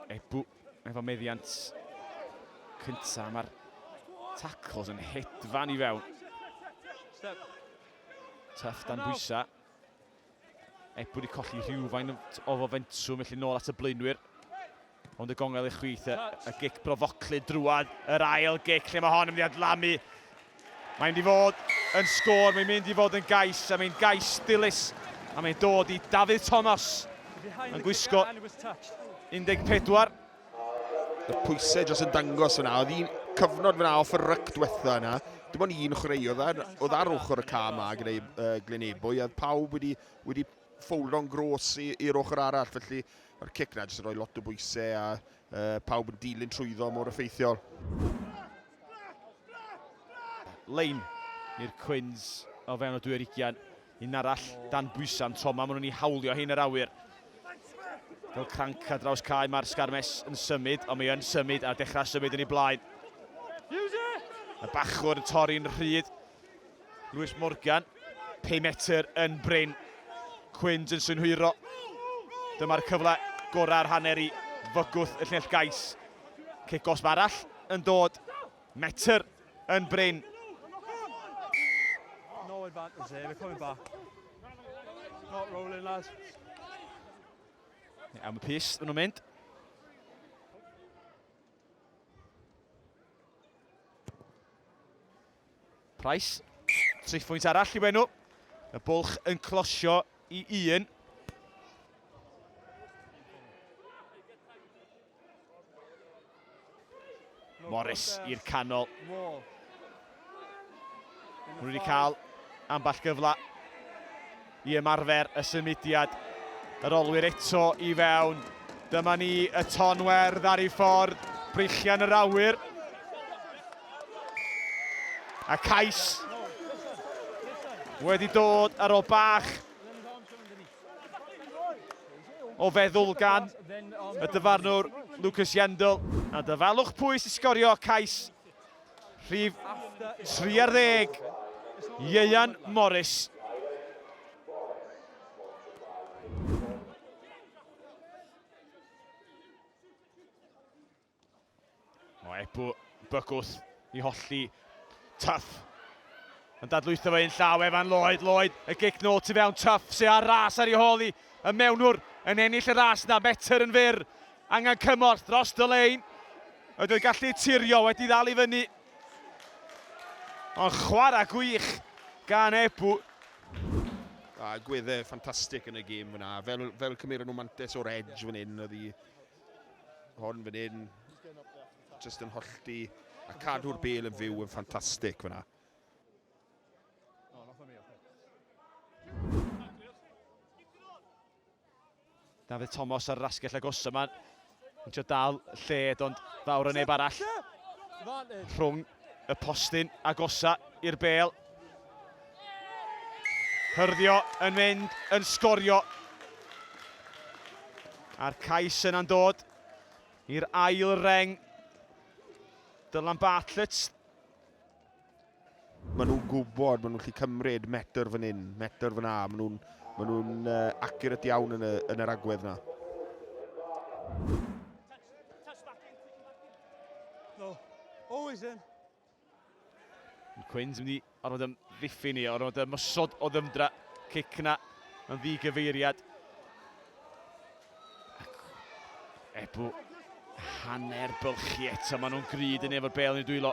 Ebbw efo meddiant cynta. Mae'r tacls yn hedfan i fewn. Tuff dan bwysa. Ebbw wedi colli rhywfain o fofentrwm felly nôl at y blaenwyr. Ond y gongel i chwith, y gic brofoclyd drwad, yr ail gic lle mae hon yn mynd i adlamu. Mae'n mynd i fod yn sgôr, mae'n mynd i fod yn gais, a mae'n gais dilys. A mae'n dod i Dafydd Thomas yn gwisgo 14. Y pwysau dros yn dangos yna, oedd un cyfnod fyna off y ryc diwetha yna. Dim ond un chwaraewr, oedd ar ochr y cam ma gyda'i Glynebwy, a pawb wedi ffowldo'n gros i'r ochr arall, felly mae'r cic na jyst yn rhoi lot o bwysau a pawb yn dilyn trwyddo mor effeithiol. Lein i'r Quins o fewn o 20. Un arall dan bwysa am Toma, maen nhw'n ei hawlio hyn yr awyr. Fel cranc a draws cae, mae'r Sgarmes yn symud, ond mae yn symud a dechrau symud yn ei blaen. Y bachwr yn torri'n rhyd. Lewis Morgan, 5 metr yn bryn. Quins yn synhwyro. Dyma'r cyfle gorau'r hanner i fygwth y Llinell Gais. Cicos arall yn dod. Metr yn bryn. No advantage here, we're coming back. Not rolling, lads. Am y pys, yn nhw'n mynd. Price, 3 pwynt arall i wenw. Y bwlch yn closio i 1. Morris i'r canol. Nhw wedi cael amball gyfla i ymarfer y symudiad. Yr olwyr eto i fewn. Dyma ni y tonwerdd ar ei ffordd. Breichian yr awyr. A Cais wedi dod ar ôl bach o feddwl gan y dyfarnwr Lucas Yendl. A dyfalwch pwys i sgorio Cais. Rhif 30. Ieuan Morris. O Ebbw bygwth i holli Tuff. Yn dadlwytho fe un llaw Efan Lloyd. Lloyd y gic nôl tu fewn Tuff sy'n ar ras ar ei holi. Y mewnwr yn ennill y ras na, metr yn fyr. Angen cymorth dros dy lein. Ydy'n gallu tirio wedi ddal i fyny. Ond chwarae gwych gan Ebbw. Gweddau ffantastig yn y gêm fyna. Fel cymeron nhw mantes o'r edge fan hyn. Oedd hi hon fan hyn. Just yn hollti. A cadw'r bel yn fyw yn ffantastig fyna. Dafydd Thomas ar rasgell agosa yma. Yn trio dal lled, ond fawr o neb arall. Rhwng y postyn agosa i'r bel. Hyrddio yn mynd, yn sgorio. A'r Cais yna'n dod i'r ail reng. Dylan Bartlett. Maen nhw'n gwybod, maen nhw'n gallu cymryd metr fan hyn, metr fan na. Maen nhw'n accurate iawn yn yr agwedd na. No, always in. Quins yn mynd i orfod ymddiffyn ni, orfod ymysod o ddymdra. Cic na yn ddigyfeiriad. Ebbw hanner bylchi eto, maen nhw'n gryd yn efo'r bel yn ei dwylo.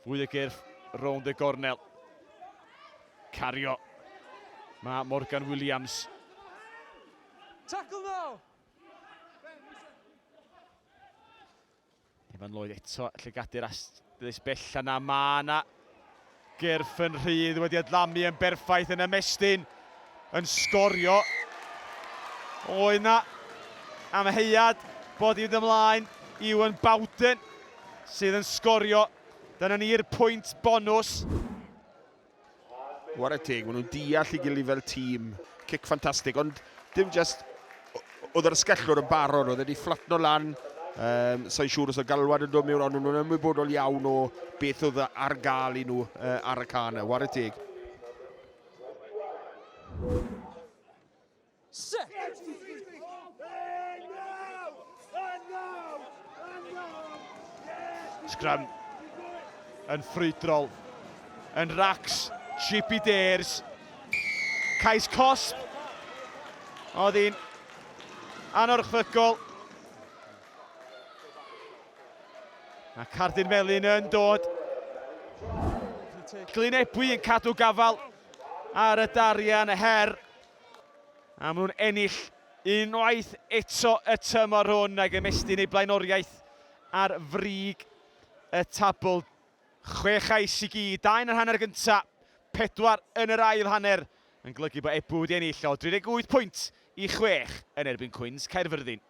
Fwy y gyrff rownd y gornel. Cario. Mae Morgan Williams. Tackle now! Efan Lloyd eto, lle gadu'r asdys bell yna. Mae yna gyrff yn rhydd wedi adlamu yn berffaith yn ymestyn. Yn sgorio. Oedd yna amheuad bod i fynd ymlaen. Iwan Bawden sydd yn sgorio. Dyna ni'r pwynt bonws. Wara teg, maen nhw'n deall i gilydd fel tîm. Cic ffantastig, ond dim just oedd yr ysgellwr yn barod, oedd wedi fflatno lan. Sa'n siŵr os o galwad yn dod mewn, ond nhw'n ymwybodol iawn o beth oedd ar gael i nhw ar y canau. Wara teg. Scrum yn ffrwydrol. Yn racs, Chippy Dares. Cais cosp. Oedd hi'n anorchfygol. A Cardyn Melyn yn dod. Glynebwy yn cadw gafal ar y darian y her. A maen nhw'n ennill unwaith eto y tymor hwn ag ymestyn eu blaenoriaeth ar frig y tabl. 6 ais i gyd, 2 yn yr hanner gyntaf, 4 yn yr ail hanner. Yn golygu bod Ebbw wedi ennill o 38 pwynt i 6 yn erbyn Cwins Caerfyrddin.